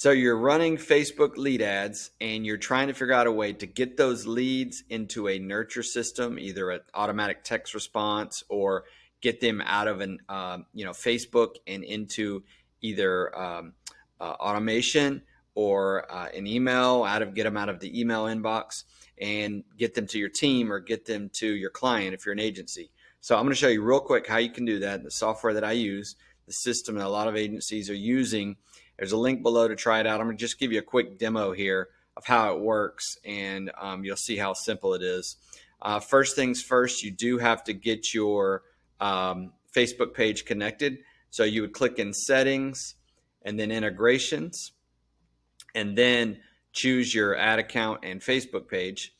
So you're running Facebook lead ads and you're trying to figure out a way to get those leads into a nurture system, either an automatic text response or get them out of an Facebook and into either automation or an email, get them out of the email inbox and get them to your team or get them to your client if you're an agency. So I'm going to show you real quick how you can do that. The software that I use, the system that a lot of agencies are using. There's a link below to try it out. I'm going to just give you a quick demo here of how it works, and you'll see how simple it is. First things first, you do have to get your Facebook page connected. So you would click in settings and then integrations, and then choose your ad account and Facebook page,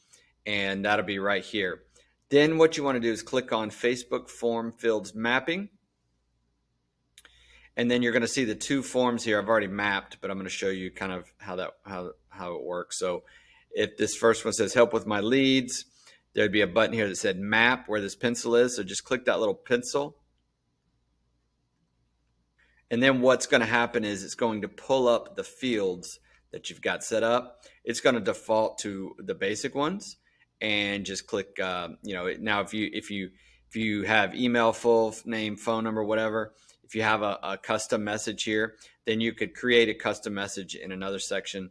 and that'll be right here. Then what you want to do is click on Facebook form fields mapping. And then you're going to see the two forms here. I've already mapped, but I'm going to show you kind of how it works. So if this first one says help with my leads, there'd be a button here that said map where this pencil is. So just click that little pencil. And then what's going to happen is it's going to pull up the fields that you've got set up. It's going to default to the basic ones and just click, now if you have email, full name, phone number, whatever, if you have a custom message here, then you could create a custom message in another section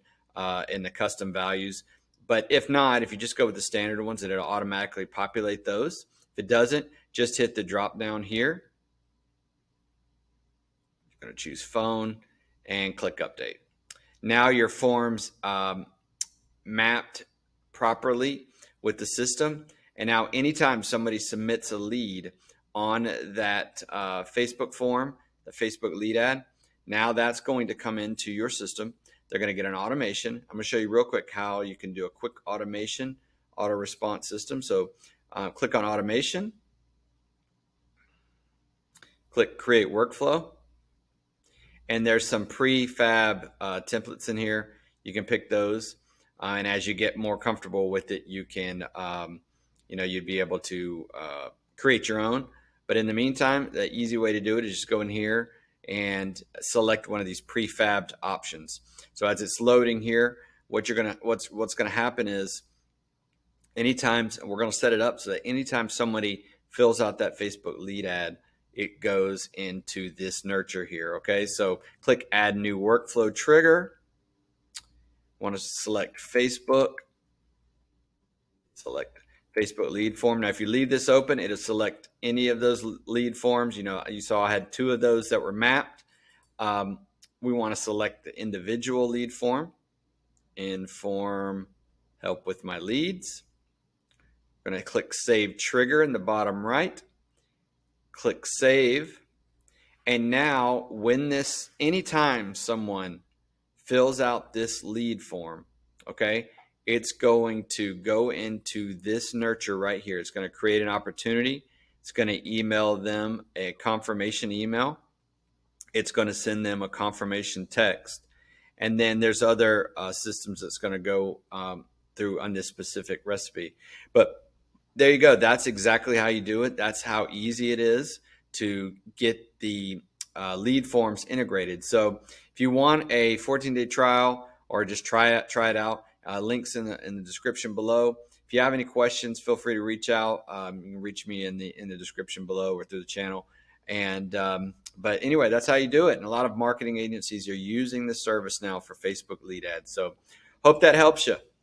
in the custom values. But if not, if you just go with the standard ones, it'll automatically populate those. If it doesn't, just hit the drop down here. You're going to choose phone and click update. Now your form's mapped properly with the system. And now anytime somebody submits a lead on that Facebook form, the Facebook lead ad, now that's going to come into your system. They're going to get an automation. I'm going to show you real quick how you can do a quick automation, auto response system. So click on automation, click create workflow, and there's some prefab templates in here. You can pick those, and as you get more comfortable with it, you can, you'd be able to create your own. But in the meantime, the easy way to do it is just go in here and select one of these prefabbed options. So as it's loading here, what's gonna happen is anytime we're gonna set it up so that anytime somebody fills out that Facebook lead ad, it goes into this nurture here. Okay, so click add new workflow trigger. Want to select Facebook. Select Facebook lead form. Now, if you leave this open, it'll select any of those lead forms. You saw I had two of those that were mapped. We want to select the individual lead form. In form, help with my leads. I'm going to click save trigger in the bottom right. Click save. And now anytime someone fills out this lead form, okay, it's going to go into this nurture right here. It's going to create an opportunity. It's going to email them a confirmation email. It's going to send them a confirmation text. And then there's other systems that's going to go through on this specific recipe. But there you go. That's exactly how you do it. That's how easy it is to get the lead forms integrated. So if you want a 14-day trial or just try it out, links in the description below. If you have any questions, feel free to reach out. You can reach me in the description below or through the channel. And but anyway, that's how you do it. And a lot of marketing agencies are using this service now for Facebook lead ads. So hope that helps you.